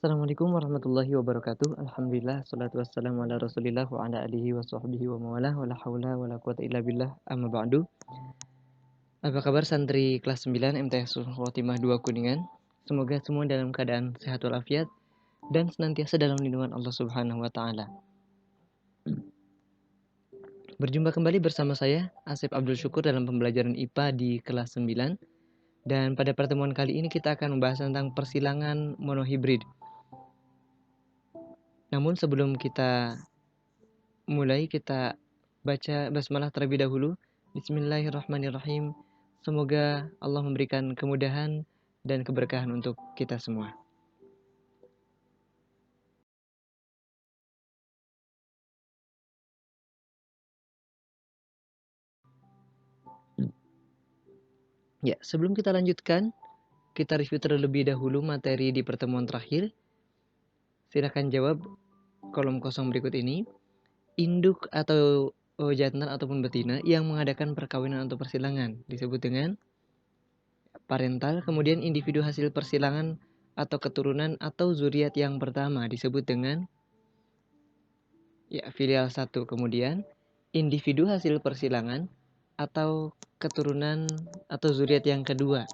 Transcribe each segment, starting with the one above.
Assalamualaikum warahmatullahi wabarakatuh. Alhamdulillah, salatu wassalamu ala rasulillah wa ala alihi wa sahbihi wa mawalah wa la hawla wa la quwata illa billah amma ba'du. Apa kabar santri kelas 9 MTS Khotimah 2 Kuningan? Semoga semua dalam keadaan sehat walafiat dan senantiasa dalam lindungan Allah Subhanahu wa taala. Berjumpa kembali bersama saya Asep Abdul Syukur dalam pembelajaran IPA di kelas 9. Dan pada pertemuan kali ini kita akan membahas tentang persilangan monohibrid. Namun sebelum kita mulai, kita baca basmalah terlebih dahulu. Bismillahirrahmanirrahim. Semoga Allah memberikan kemudahan dan keberkahan untuk kita semua. Ya, sebelum kita lanjutkan, kita review terlebih dahulu materi di pertemuan terakhir. Silakan jawab kolom kosong berikut ini. Induk atau jantan ataupun betina yang mengadakan perkawinan atau persilangan disebut dengan parental. Kemudian individu hasil persilangan atau keturunan atau zuriat yang pertama disebut dengan filial 1. Kemudian individu hasil persilangan atau keturunan atau zuriat yang kedua.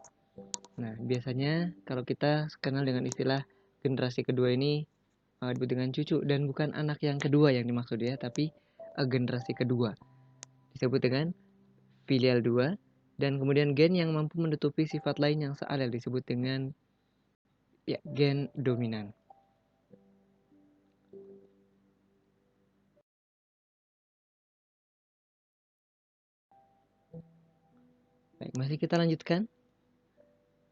Nah, biasanya kalau kita kenal dengan istilah generasi kedua ini disebut dengan cucu, dan bukan anak yang kedua yang dimaksud ya, tapi generasi kedua disebut dengan filial 2. Dan kemudian gen yang mampu menutupi sifat lain yang sealel disebut dengan gen dominan. Baik, masih kita lanjutkan.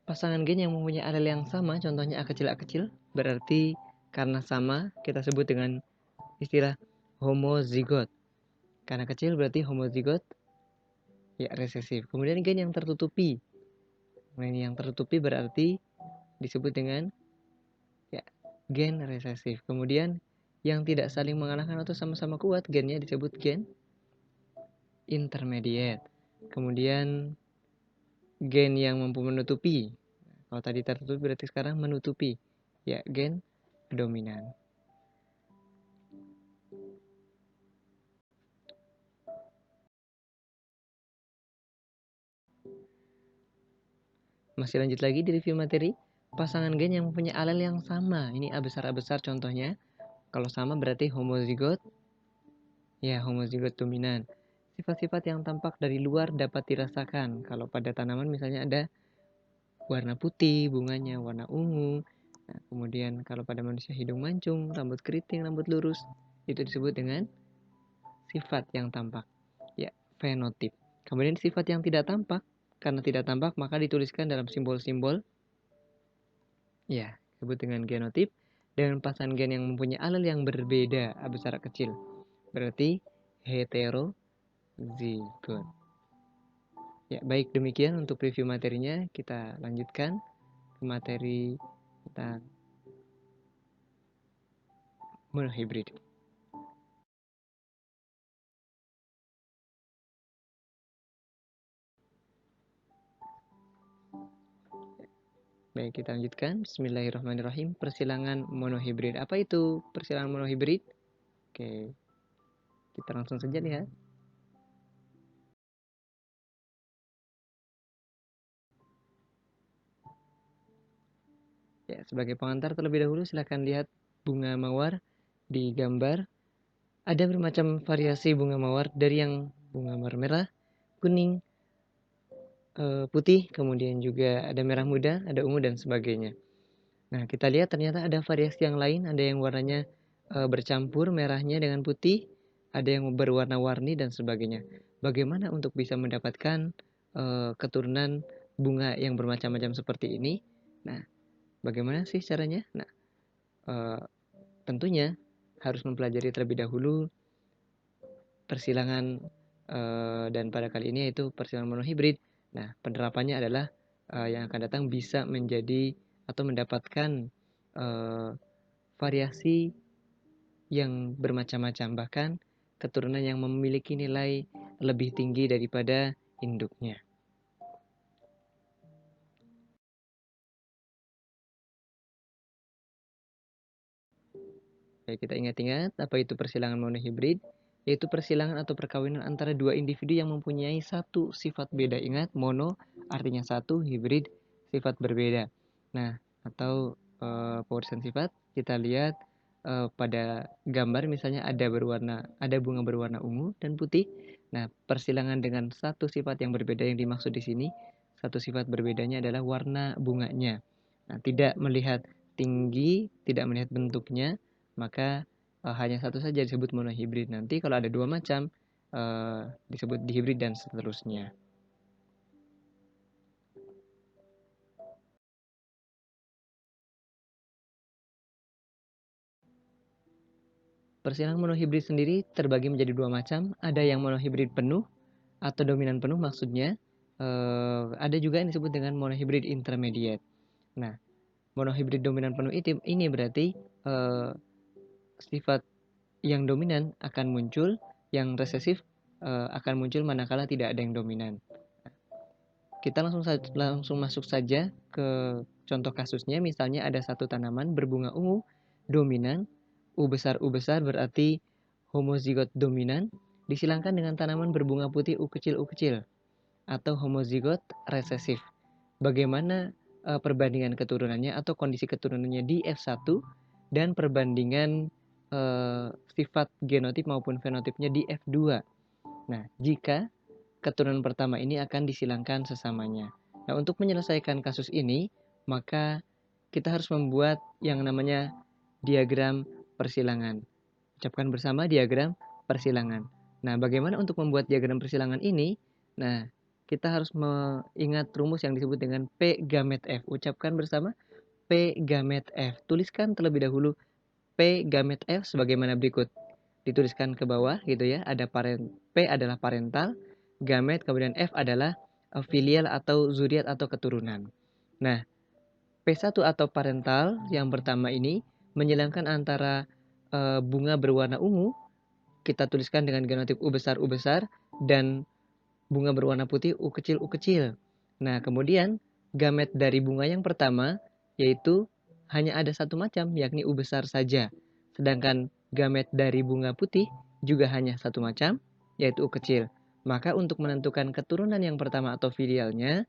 Pasangan gen yang mempunyai alel yang sama, contohnya A kecil A kecil, berarti karena sama kita sebut dengan istilah homozigot. Karena kecil berarti homozigot resesif. Kemudian gen yang tertutupi. Gen yang tertutupi berarti disebut dengan gen resesif. Kemudian yang tidak saling mengalahkan atau sama-sama kuat, gennya disebut gen intermediate. Kemudian gen yang mampu menutupi. Kalau tadi tertutup berarti sekarang menutupi. Gen dominan. Masih lanjut lagi di review materi. Pasangan gen yang mempunyai alel yang sama. Ini A besar A besar contohnya. Kalau sama berarti homozigot. Homozigot dominan. Sifat-sifat yang tampak dari luar dapat dirasakan. Kalau pada tanaman misalnya ada warna putih bunganya, warna ungu. Nah, kemudian kalau pada manusia hidung mancung, rambut keriting, rambut lurus, itu disebut dengan sifat yang tampak, fenotip. Kemudian sifat yang tidak tampak, karena tidak tampak maka dituliskan dalam simbol-simbol, disebut dengan genotip. Dan pasangan gen yang mempunyai alel yang berbeda, A besar A kecil, berarti heterozigot. Baik, demikian untuk review materinya. Kita lanjutkan ke materi tentang monohibrid. Baik, kita lanjutkan. Bismillahirrahmanirrahim. Persilangan monohibrid. Apa itu persilangan monohibrid? Oke, kita langsung saja lihat. Sebagai pengantar terlebih dahulu, silakan lihat bunga mawar di gambar. Ada bermacam variasi bunga mawar, dari yang bunga mawar merah, kuning, putih, kemudian juga ada merah muda, ada ungu, dan sebagainya. Nah, kita lihat ternyata ada variasi yang lain, ada yang warnanya bercampur merahnya dengan putih, ada yang berwarna-warni dan sebagainya. Bagaimana untuk bisa mendapatkan keturunan bunga yang bermacam-macam seperti ini? Nah, bagaimana sih caranya? Nah, tentunya harus mempelajari terlebih dahulu persilangan, dan pada kali ini yaitu persilangan monohibrid. Nah, penerapannya adalah yang akan datang bisa menjadi atau mendapatkan variasi yang bermacam-macam, bahkan keturunan yang memiliki nilai lebih tinggi daripada induknya. Oke, kita ingat-ingat apa itu persilangan monohibrid, yaitu persilangan atau perkawinan antara dua individu yang mempunyai satu sifat beda. Ingat, mono artinya satu, hibrid sifat berbeda. Nah, atau pewarisan sifat, kita lihat pada gambar misalnya ada bunga berwarna ungu dan putih. Nah, persilangan dengan satu sifat yang berbeda yang dimaksud di sini, satu sifat berbedanya adalah warna bunganya. Nah, tidak melihat tinggi, tidak melihat bentuknya, maka hanya satu saja disebut monohibrid. Nanti kalau ada dua macam disebut dihibrid dan seterusnya. Persilangan monohibrid sendiri terbagi menjadi dua macam. Ada yang monohibrid penuh atau dominan penuh, maksudnya ada juga yang disebut dengan monohibrid intermediate. Nah, monohibrid dominan penuh ini berarti sifat yang dominan akan muncul, yang resesif akan muncul manakala tidak ada yang dominan. Kita langsung masuk saja ke contoh kasusnya. Misalnya ada satu tanaman berbunga ungu dominan, U besar berarti homozigot dominan, disilangkan dengan tanaman berbunga putih U kecil atau homozigot resesif. Bagaimana perbandingan keturunannya atau kondisi keturunannya di F1 dan perbandingan sifat genotip maupun fenotipnya di F2. Nah, jika keturunan pertama ini akan disilangkan sesamanya. Nah, untuk menyelesaikan kasus ini, maka kita harus membuat yang namanya diagram persilangan. Ucapkan bersama diagram persilangan. Nah, bagaimana untuk membuat diagram persilangan ini? Nah, kita harus mengingat rumus yang disebut dengan P gamet F. Ucapkan bersama P gamet F. Tuliskan terlebih dahulu P gamet F sebagaimana berikut. Dituliskan ke bawah gitu ya. Ada P adalah parental, gamet, kemudian F adalah filial atau zuriat atau keturunan. Nah, P1 atau parental yang pertama ini menyilangkan antara bunga berwarna ungu, kita tuliskan dengan genotip U besar, dan bunga berwarna putih U kecil. Nah, kemudian gamet dari bunga yang pertama yaitu hanya ada satu macam, yakni U besar saja. Sedangkan gamet dari bunga putih juga hanya satu macam, yaitu U kecil. Maka untuk menentukan keturunan yang pertama atau filialnya,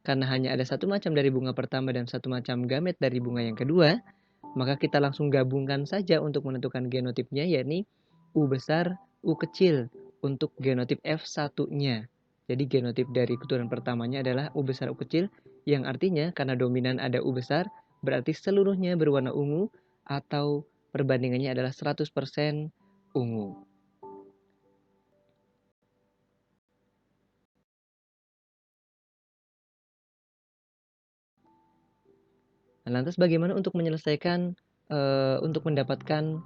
karena hanya ada satu macam dari bunga pertama dan satu macam gamet dari bunga yang kedua, maka kita langsung gabungkan saja untuk menentukan genotipnya, yakni U besar, U kecil untuk genotip F1-nya. Jadi genotip dari keturunan pertamanya adalah U besar, U kecil, yang artinya karena dominan ada U besar, berarti seluruhnya berwarna ungu atau perbandingannya adalah 100% ungu. Nah, lantas bagaimana untuk menyelesaikan, untuk mendapatkan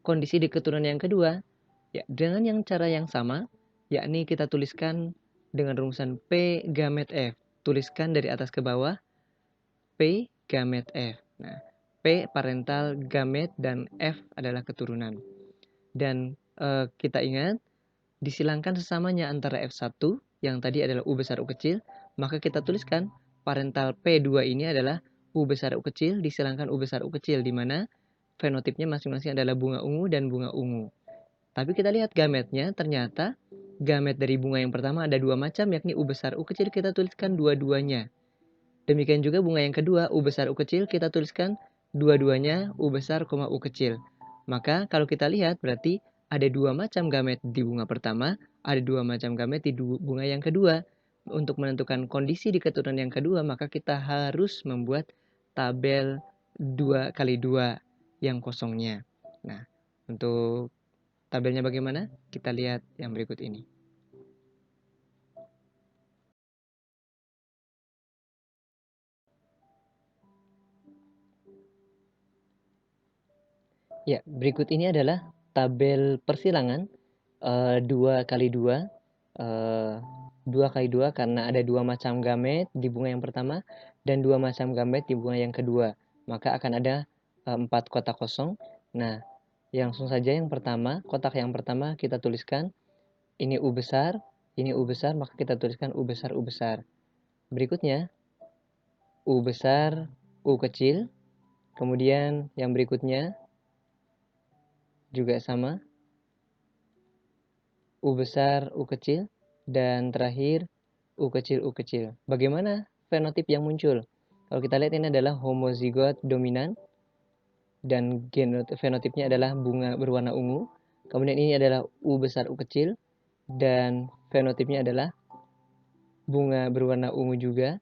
kondisi di keturunan yang kedua? Ya, dengan cara yang sama, yakni kita tuliskan dengan rumusan P gamet F. Tuliskan dari atas ke bawah, P gamet F. Nah, P parental, gamet, dan F adalah keturunan. Dan kita ingat, disilangkan sesamanya antara F1, yang tadi adalah U besar U kecil, maka kita tuliskan parental P2 ini adalah U besar U kecil, disilangkan U besar U kecil, di mana fenotipnya masing-masing adalah bunga ungu dan bunga ungu. Tapi kita lihat gametnya, ternyata gamet dari bunga yang pertama ada dua macam, yakni U besar U kecil, kita tuliskan dua-duanya. Demikian juga bunga yang kedua, U besar U kecil, kita tuliskan dua-duanya U besar, U kecil. Maka kalau kita lihat berarti ada dua macam gamet di bunga pertama, ada dua macam gamet di bunga yang kedua. Untuk menentukan kondisi di keturunan yang kedua, maka kita harus membuat tabel 2x2 yang kosongnya. Nah, untuk tabelnya bagaimana? Kita lihat yang berikut ini. Ya, berikut ini adalah tabel persilangan 2x2. 2x2 karena ada dua macam gamet di bunga yang pertama dan dua macam gamet di bunga yang kedua. Maka akan ada 4 kotak kosong. Nah, langsung saja yang pertama, kotak yang pertama kita tuliskan ini U besar, maka kita tuliskan U besar, U besar. Berikutnya, U besar, U kecil. Kemudian yang berikutnya, juga sama, U besar, U kecil, dan terakhir U kecil, U kecil. Bagaimana fenotip yang muncul? Kalau kita lihat ini adalah homozigot dominan, dan fenotipnya adalah bunga berwarna ungu. Kemudian ini adalah U besar, U kecil, dan fenotipnya adalah bunga berwarna ungu juga.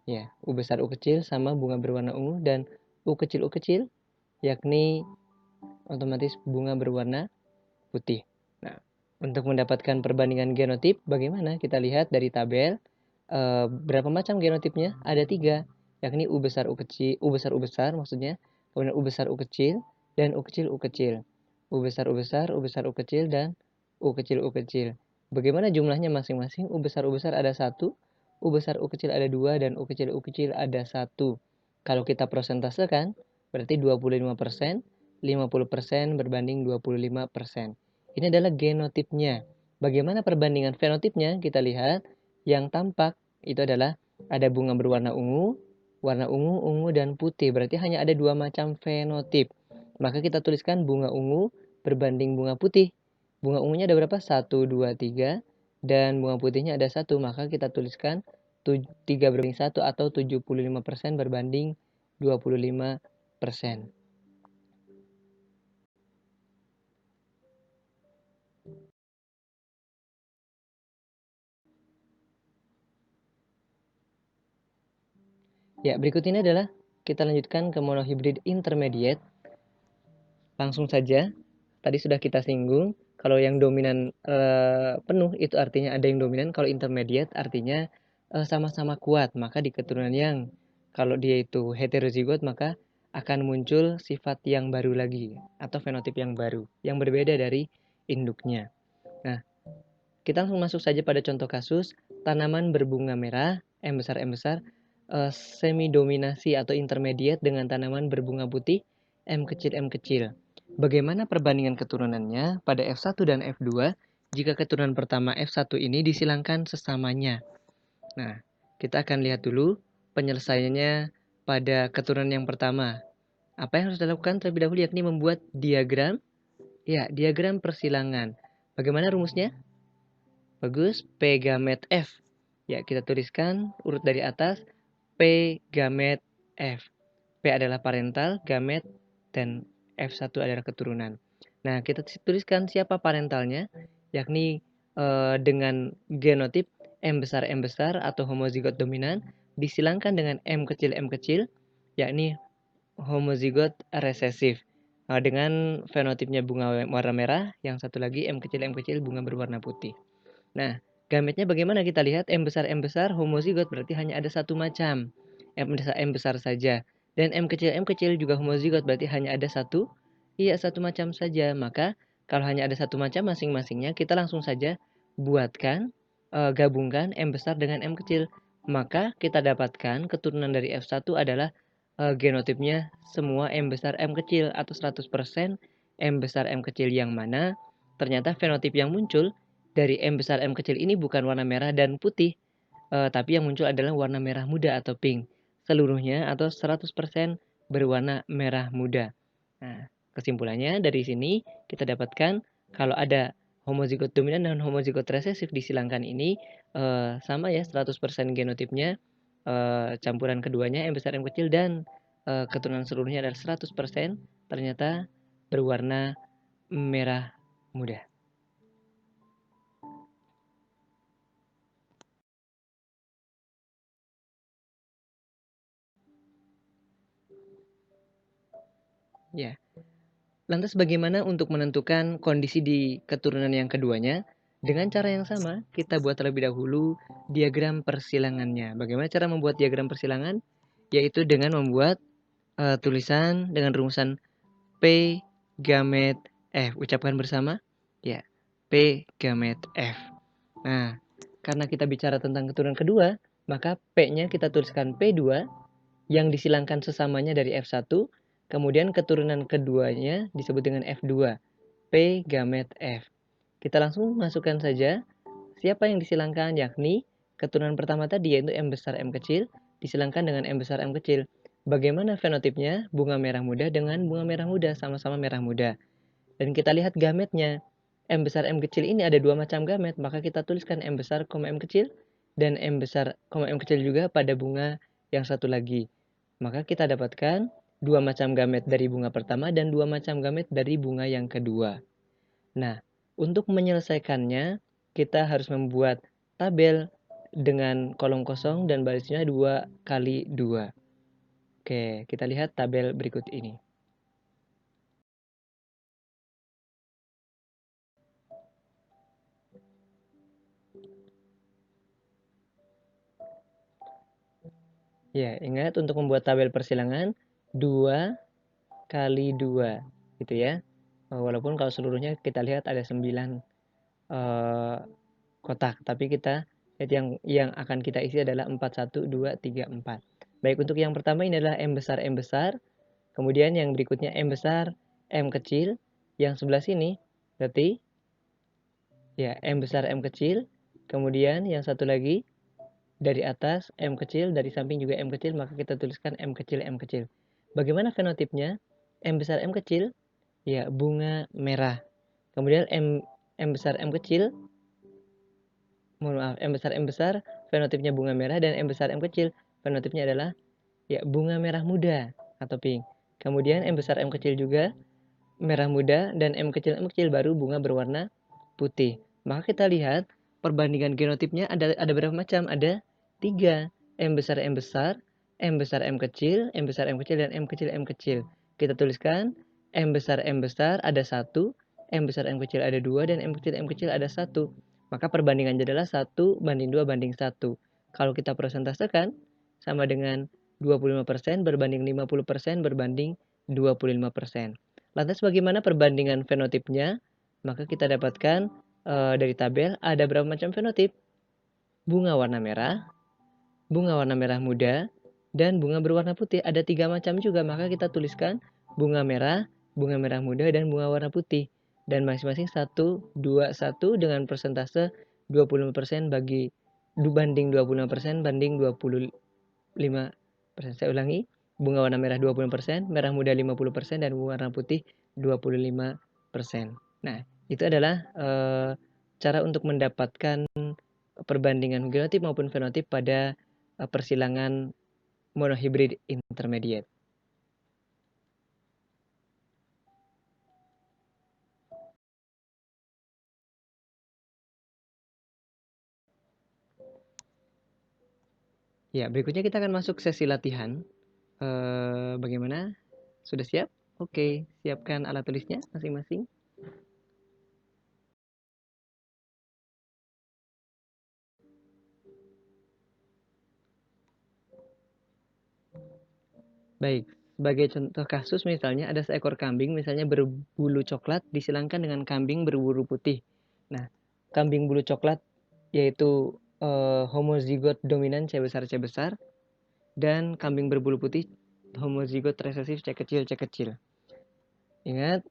Ya, U besar, U kecil sama bunga berwarna ungu, dan U kecil, yakni otomatis bunga berwarna putih. Nah, untuk mendapatkan perbandingan genotip, bagaimana? Kita lihat dari tabel, berapa macam genotipnya? Ada 3, yakni U besar, U kecil, U besar, U besar maksudnya, kemudian U besar, U kecil, dan U kecil, U kecil. U besar, U besar, U besar, U kecil, dan U kecil, U kecil. Bagaimana jumlahnya masing-masing? U besar ada 1, U besar, U kecil ada 2, dan U kecil ada 1. Kalau kita persentasekan, berarti 25%, 50% berbanding 25%. Ini adalah genotipnya. Bagaimana perbandingan fenotipnya? Kita lihat yang tampak itu adalah ada bunga berwarna ungu, warna ungu, ungu, dan putih. Berarti hanya ada 2 macam fenotip. Maka kita tuliskan bunga ungu berbanding bunga putih. Bunga ungunya ada berapa? 1, 2, 3. Dan bunga putihnya ada 1. Maka kita tuliskan 3 berbanding 1 atau 75% berbanding 25%. Ya, berikut ini adalah kita lanjutkan ke monohibrid intermediate. Langsung saja, tadi sudah kita singgung, kalau yang dominan penuh itu artinya ada yang dominan, kalau intermediate artinya sama-sama kuat. Maka di keturunan yang kalau dia itu heterozigot, maka akan muncul sifat yang baru lagi atau fenotip yang baru yang berbeda dari induknya. Nah, kita langsung masuk saja pada contoh kasus tanaman berbunga merah, M besar, semi dominasi atau intermediate dengan tanaman berbunga putih, M kecil. Bagaimana perbandingan keturunannya pada F1 dan F2 jika keturunan pertama F1 ini disilangkan sesamanya? Nah, kita akan lihat dulu penyelesaiannya pada keturunan yang pertama. Apa yang harus dilakukan terlebih dahulu yakni membuat diagram, ya, diagram persilangan. Bagaimana rumusnya? Bagus, P gamet F. Ya, kita tuliskan urut dari atas, P gamet F. P adalah parental, gamet, dan F1 adalah keturunan. Nah, kita tuliskan siapa parentalnya, yakni dengan genotip M besar atau homozigot dominan, disilangkan dengan M kecil, yakni homozigot resesif. Dengan fenotipnya bunga warna merah, yang satu lagi M kecil bunga berwarna putih. Nah, gametnya bagaimana kita lihat? M besar, homozigot berarti hanya ada satu macam. M besar saja. Dan M kecil juga homozigot berarti hanya ada satu. Iya, satu macam saja. Maka kalau hanya ada satu macam masing-masingnya, kita langsung saja buatkan, gabungkan M besar dengan M kecil. Maka kita dapatkan keturunan dari F1 adalah genotipnya semua M besar M kecil atau 100% M besar M kecil, yang mana ternyata fenotip yang muncul dari M besar M kecil ini bukan warna merah dan putih, tapi yang muncul adalah warna merah muda atau pink. Seluruhnya atau 100% berwarna merah muda. Nah, kesimpulannya dari sini kita dapatkan kalau ada homozigot dominan dan homozigot resesif disilangkan ini sama ya, 100% genotipnya, campuran keduanya M besar M kecil, dan keturunan seluruhnya adalah 100% ternyata berwarna merah muda. Ya. Lantas bagaimana untuk menentukan kondisi di keturunan yang keduanya? Dengan cara yang sama, kita buat terlebih dahulu diagram persilangannya. Bagaimana cara membuat diagram persilangan? Yaitu dengan membuat tulisan dengan rumusan P gamet F. Ucapkan bersama. Ya, P gamet F. Nah, karena kita bicara tentang keturunan kedua, maka P-nya kita tuliskan P2 yang disilangkan sesamanya dari F1. Kemudian keturunan keduanya disebut dengan F2, P gamet F. Kita langsung masukkan saja siapa yang disilangkan, yakni keturunan pertama tadi yaitu M besar M kecil disilangkan dengan M besar M kecil. Bagaimana fenotipnya? Bunga merah muda dengan bunga merah muda, sama-sama merah muda. Dan kita lihat gametnya. M besar M kecil ini ada 2 macam gamet, maka kita tuliskan M besar, M kecil, dan M besar, M kecil juga pada bunga yang satu lagi. Maka kita dapatkan 2 macam gamet dari bunga pertama dan 2 macam gamet dari bunga yang kedua. Nah, untuk menyelesaikannya, kita harus membuat tabel dengan kolom kosong dan barisnya 2 kali 2. Oke, kita lihat tabel berikut ini. Ya, ingat untuk membuat tabel persilangan 2 kali 2 gitu ya. Walaupun kalau seluruhnya kita lihat ada 9 kotak, tapi kita lihat yang akan kita isi adalah 4, 1, 2, 3, 4. Baik, untuk yang pertama ini adalah M besar, kemudian yang berikutnya M besar, M kecil, yang sebelah sini berarti ya M besar, M kecil, kemudian yang satu lagi dari atas M kecil, dari samping juga M kecil, maka kita tuliskan M kecil, M kecil. Bagaimana fenotipnya? M besar, M kecil, ya bunga merah. Kemudian M besar, M kecil, mohon maaf, M besar, fenotipnya bunga merah, dan M besar, M kecil, fenotipnya adalah ya bunga merah muda atau pink. Kemudian M besar, M kecil juga merah muda, dan M kecil baru bunga berwarna putih. Maka kita lihat perbandingan genotipnya ada berapa macam? Ada 3. M besar, M besar, M besar, M kecil, M besar, M kecil, dan M kecil, M kecil. Kita tuliskan M besar ada 1, M besar, M kecil ada 2, dan M kecil ada 1. Maka perbandingannya adalah 1 banding 2 banding 1. Kalau kita persentasekan, sama dengan 25% berbanding 50% berbanding 25%. Lantas bagaimana perbandingan fenotipnya? Maka kita dapatkan dari tabel ada berapa macam fenotip? Bunga warna merah muda, dan bunga berwarna putih. Ada 3 macam juga, maka kita tuliskan bunga merah muda, dan bunga warna putih. Dan masing-masing 1, 2, 1 dengan persentase 25% banding 25% banding 25%. Saya ulangi, bunga warna merah 20%, merah muda 50%, dan bunga warna putih 25%. Nah, itu adalah cara untuk mendapatkan perbandingan genotip maupun fenotip pada persilangan monohibrid intermediate. Ya, berikutnya kita akan masuk sesi latihan. Bagaimana? Sudah siap? Oke, siapkan alat tulisnya masing-masing. Baik, sebagai contoh kasus misalnya ada seekor kambing misalnya berbulu coklat disilangkan dengan kambing berbulu putih. Nah, kambing bulu coklat yaitu homozigot dominan C besar, dan kambing berbulu putih homozigot resesif C kecil. Ingat,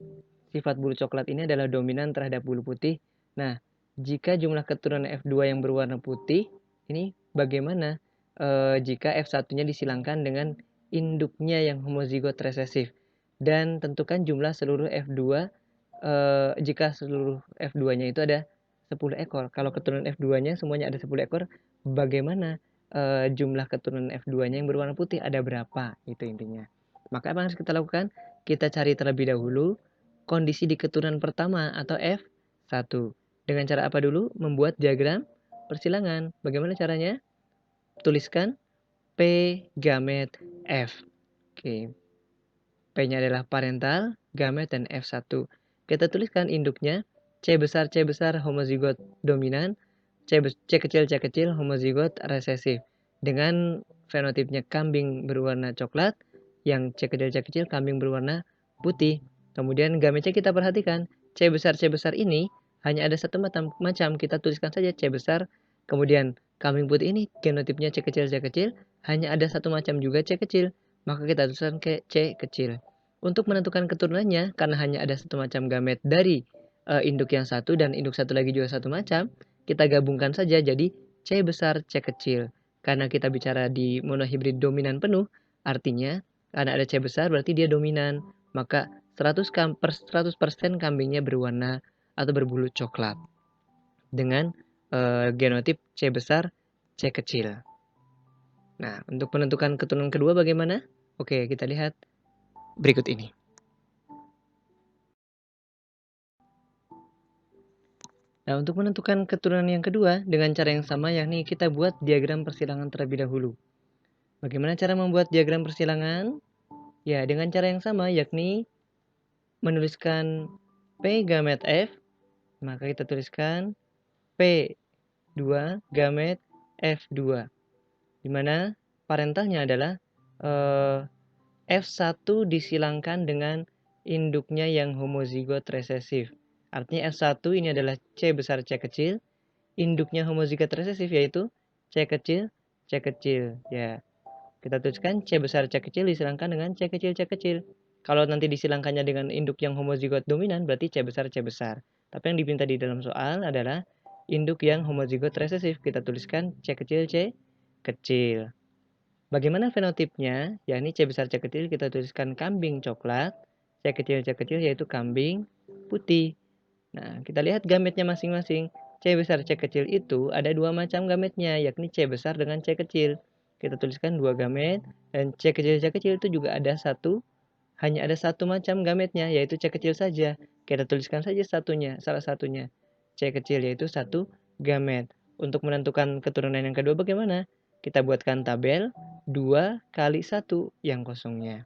sifat bulu coklat ini adalah dominan terhadap bulu putih. Nah, jika jumlah keturunan F2 yang berwarna putih, ini bagaimana jika F1-nya disilangkan dengan induknya yang homozigot resesif? Dan tentukan jumlah seluruh F2 jika seluruh F2-nya itu ada 10 ekor. Kalau keturunan F2-nya semuanya ada 10 ekor, bagaimana jumlah keturunan F2-nya yang berwarna putih ada berapa? Itu intinya. Maka apa yang harus kita lakukan? Kita cari terlebih dahulu kondisi di keturunan pertama atau F1. Dengan cara apa dulu? Membuat diagram persilangan. Bagaimana caranya? Tuliskan P gamet F. Oke. P-nya adalah parental, gamet, dan F1. Kita tuliskan induknya C besar homozigot dominan, C kecil homozigot resesif. Dengan fenotipnya kambing berwarna coklat, yang C kecil kambing berwarna putih. Kemudian gametnya kita perhatikan, C besar ini hanya ada satu macam, kita tuliskan saja C besar. Kemudian kambing putih ini genotipnya C kecil, hanya ada satu macam juga C kecil, maka kita tuliskan ke C kecil. Untuk menentukan keturunannya, karena hanya ada satu macam gamet dari induk yang satu dan induk satu lagi juga satu macam, kita gabungkan saja jadi C besar, C kecil. Karena kita bicara di monohibrid dominan penuh, artinya karena ada C besar berarti dia dominan. Maka 100% kambingnya berwarna atau berbulu coklat dengan genotip C besar, C kecil. Nah, untuk menentukan keturunan kedua bagaimana? Oke, kita lihat berikut ini. Nah, untuk menentukan keturunan yang kedua dengan cara yang sama, yakni kita buat diagram persilangan terlebih dahulu. Bagaimana cara membuat diagram persilangan? Ya, dengan cara yang sama, yakni menuliskan P gamet F, maka kita tuliskan P2 gamet F2, di mana parentalnya adalah F1 disilangkan dengan induknya yang homozigot resesif. Artinya F1 ini adalah C besar C kecil, induknya homozigot resesif yaitu C kecil C kecil. Ya, kita tuliskan C besar C kecil disilangkan dengan C kecil C kecil. Kalau nanti disilangkannya dengan induk yang homozigot dominan berarti C besar C besar. Tapi yang diminta di dalam soal adalah induk yang homozigot resesif. Kita tuliskan C kecil C kecil. Bagaimana fenotipnya? Yakni C besar C kecil kita tuliskan kambing coklat, C kecil yaitu kambing putih. Nah, kita lihat gametnya masing-masing. C besar C kecil itu ada dua macam gametnya, yakni C besar dengan C kecil. Kita tuliskan dua gamet, dan C kecil itu juga ada satu, hanya ada satu macam gametnya, yaitu C kecil saja. Kita tuliskan saja salah satunya. C kecil yaitu satu gamet. Untuk menentukan keturunan yang kedua bagaimana? Kita buatkan tabel 2 kali 1 yang kosongnya.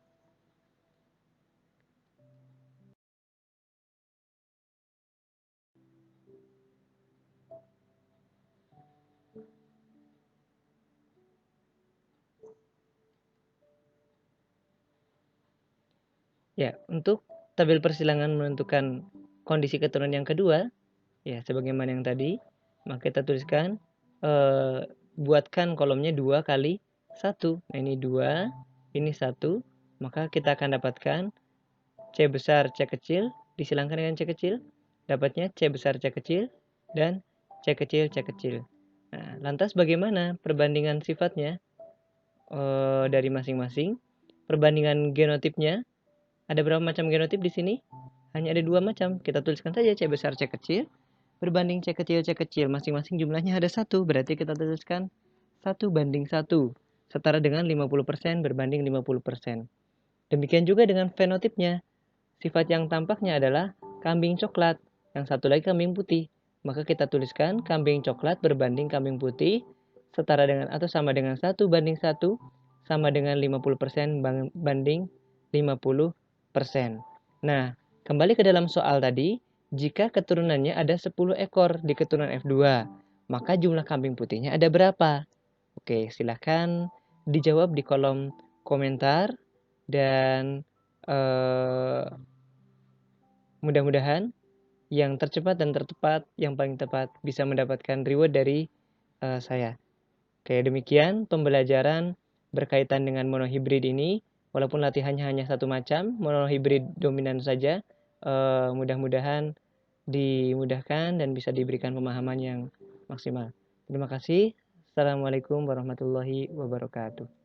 Ya, untuk tabel persilangan menentukan kondisi keturunan yang kedua, ya sebagaimana yang tadi, maka kita tuliskan, buatkan kolomnya 2 kali 1. Nah, ini 2, ini 1, maka kita akan dapatkan C besar C kecil disilangkan dengan C kecil, dapatnya C besar C kecil dan C kecil C kecil. Nah, lantas bagaimana perbandingan sifatnya dari masing-masing? Perbandingan genotipnya, ada berapa macam genotip di sini? Hanya ada 2 macam. Kita tuliskan saja C besar C kecil berbanding C kecil. Masing-masing jumlahnya ada 1. Berarti kita tuliskan 1:1. Setara dengan 50% berbanding 50%. Demikian juga dengan fenotipnya. Sifat yang tampaknya adalah kambing coklat. Yang satu lagi kambing putih. Maka kita tuliskan kambing coklat berbanding kambing putih setara dengan atau sama dengan 1:1 sama dengan 50% banding 50%. Nah, kembali ke dalam soal tadi, jika keturunannya ada 10 ekor di keturunan F2, maka jumlah kambing putihnya ada berapa? Oke, silahkan dijawab di kolom komentar dan mudah-mudahan yang tercepat dan tertepat, yang paling tepat bisa mendapatkan reward dari saya. Oke, demikian pembelajaran berkaitan dengan monohibrid ini. Walaupun latihannya hanya satu macam, monohibrid dominan saja, mudah-mudahan dimudahkan dan bisa diberikan pemahaman yang maksimal. Terima kasih. Assalamualaikum warahmatullahi wabarakatuh.